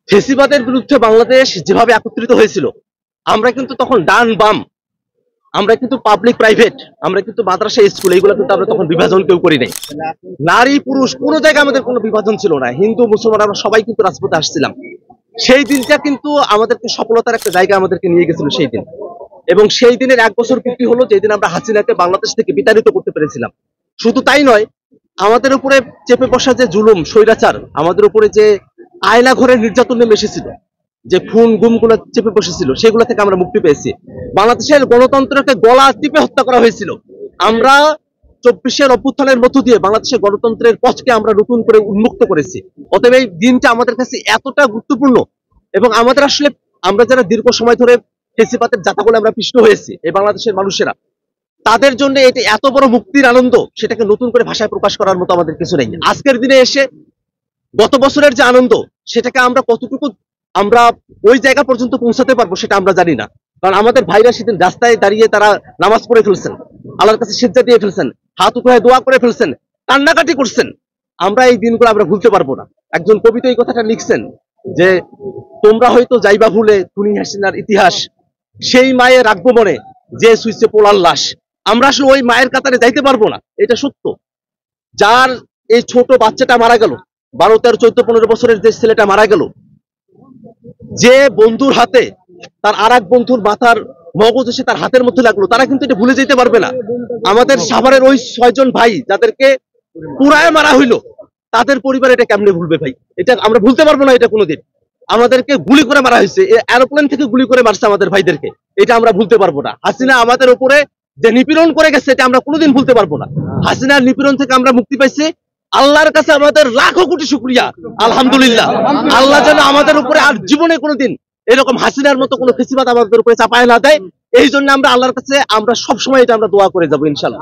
ফেসিবাদের বিরুদ্ধে বাংলাদেশ যেভাবে একত্রিত হয়েছিল, আমরা কিন্তু তখন ডান বাম, আমরা কিন্তু পাবলিক প্রাইভেট, আমরা কিন্তু মাদ্রাসা স্কুল, এইগুলো কিন্তু আমরা তখন বিভাজন কেউ করি নাই। নারী পুরুষ কোনো জায়গায় আমাদের কোনো বিভাজন ছিল না। হিন্দু মুসলমান আমরা সবাই কিন্তু রাজপথে আসছিলাম। সেই দিনটা কিন্তু আমাদেরকে সফলতার একটা জায়গা আমাদেরকে নিয়ে গেছিল সেই দিন। এবং সেই দিনের 1 বছর পূর্তি হলো যেদিন আমরা হাসিনাকে বাংলাদেশ থেকে বিতাড়িত করতে পেরেছিলাম। শুধু তাই নয়, আমাদের উপরে চেপে বসা যে জুলুম স্বৈরাচার, আমাদের উপরে যে আয়না ঘরের নির্যাতন নেমে এসেছিল, যে খুন গুমগুলো চেপে বসেছিল, সেগুলো থেকে আমরা মুক্তি পেয়েছি। বাংলাদেশের গণতন্ত্রকে গলা টিপে হত্যা করা হয়েছিল। আমরা 24-এর অভ্যুত্থানের মধ্য দিয়ে বাংলাদেশের গণতন্ত্রের পথকে আমরা নতুন করে উন্মুক্ত করেছি। অতএব এই দিনটা আমাদের কাছে এতটা গুরুত্বপূর্ণ, এবং আমাদের আসলে আমরা যারা দীর্ঘ সময় ধরে ফেসিবাদের জাতাকলে আমরা পিষ্ট হয়েছি, এই বাংলাদেশের মানুষেরা, তাদের জন্য এটি এত বড় মুক্তির আনন্দ, সেটাকে নতুন করে ভাষায় প্রকাশ করার মতো আমাদের কিছু নেই। আজকের দিনে এসে গত বছরের যে আনন্দ, সেটাকে আমরা কতটুকু আমরা ওই জায়গা পর্যন্ত পৌঁছাতে পারবো সেটা আমরা জানি না। কারণ আমাদের ভাইরা সেদিন রাস্তায় দাঁড়িয়ে তারা নামাজ পড়ে ফেলছেন, আল্লাহর কাছে সিজদা দিয়ে ফেলছেন, হাত উঠায় দোয়া করে ফেলছেন, কান্নাকাটি করছেন। আমরা এই দিনগুলো আমরা ভুলতে পারবো না। একজন কবি তো এই কথাটা লিখছেন যে, তোমরা হয়তো যাইবা ভুলে খুনি হাসিনার ইতিহাস, সেই মায়ে রাখবো মনে যে সুইচে পোলার লাশ। আমরা আসলে ওই মায়ের কাতারে যাইতে পারবো না, এটা সত্য। যার এই ছোট বাচ্চাটা মারা গেল, 12, 13, 14, 15 বছরের যে ছেলেটা মারা গেল, যে বন্ধুর হাতে তার আর এক বন্ধুর মাথার মগজ এসে তার হাতের মধ্যে লাগলো, তারা কিন্তু এটা ভুলে যেতে পারবে না। আমাদের সাভারের ওই 6 জন ভাই যাদেরকে পুরায় মারা হইলো, তাদের পরিবার এটা কেমনে ভুলবে ভাই? এটা আমরা ভুলতে পারবো না এটা কোনোদিন। আমাদেরকে গুলি করে মারা হয়েছে, এরোপ্লেন থেকে গুলি করে মারছে আমাদের ভাইদেরকে, এটা আমরা ভুলতে পারবো না। হাসিনা আমাদের উপরে যে নিপীড়ন করে গেছে, এটা আমরা কোনোদিন ভুলতে পারবো না। হাসিনার নিপীড়ন থেকে আমরা মুক্তি পাইছি, আল্লাহর কাছে আমাদের লাখো কোটি শুকরিয়া, আলহামদুলিল্লাহ। আল্লাহ যেন আমাদের উপরে আর জীবনে কোনোদিন এরকম হাসিনার মতো কোনো ফেসিবাদ আমাদের উপরে চাপায় না দেয়। এই জন্য আমরা আল্লাহর কাছে আমরা সবসময় এটা আমরা দোয়া করে যাবো ইনশাল্লাহ।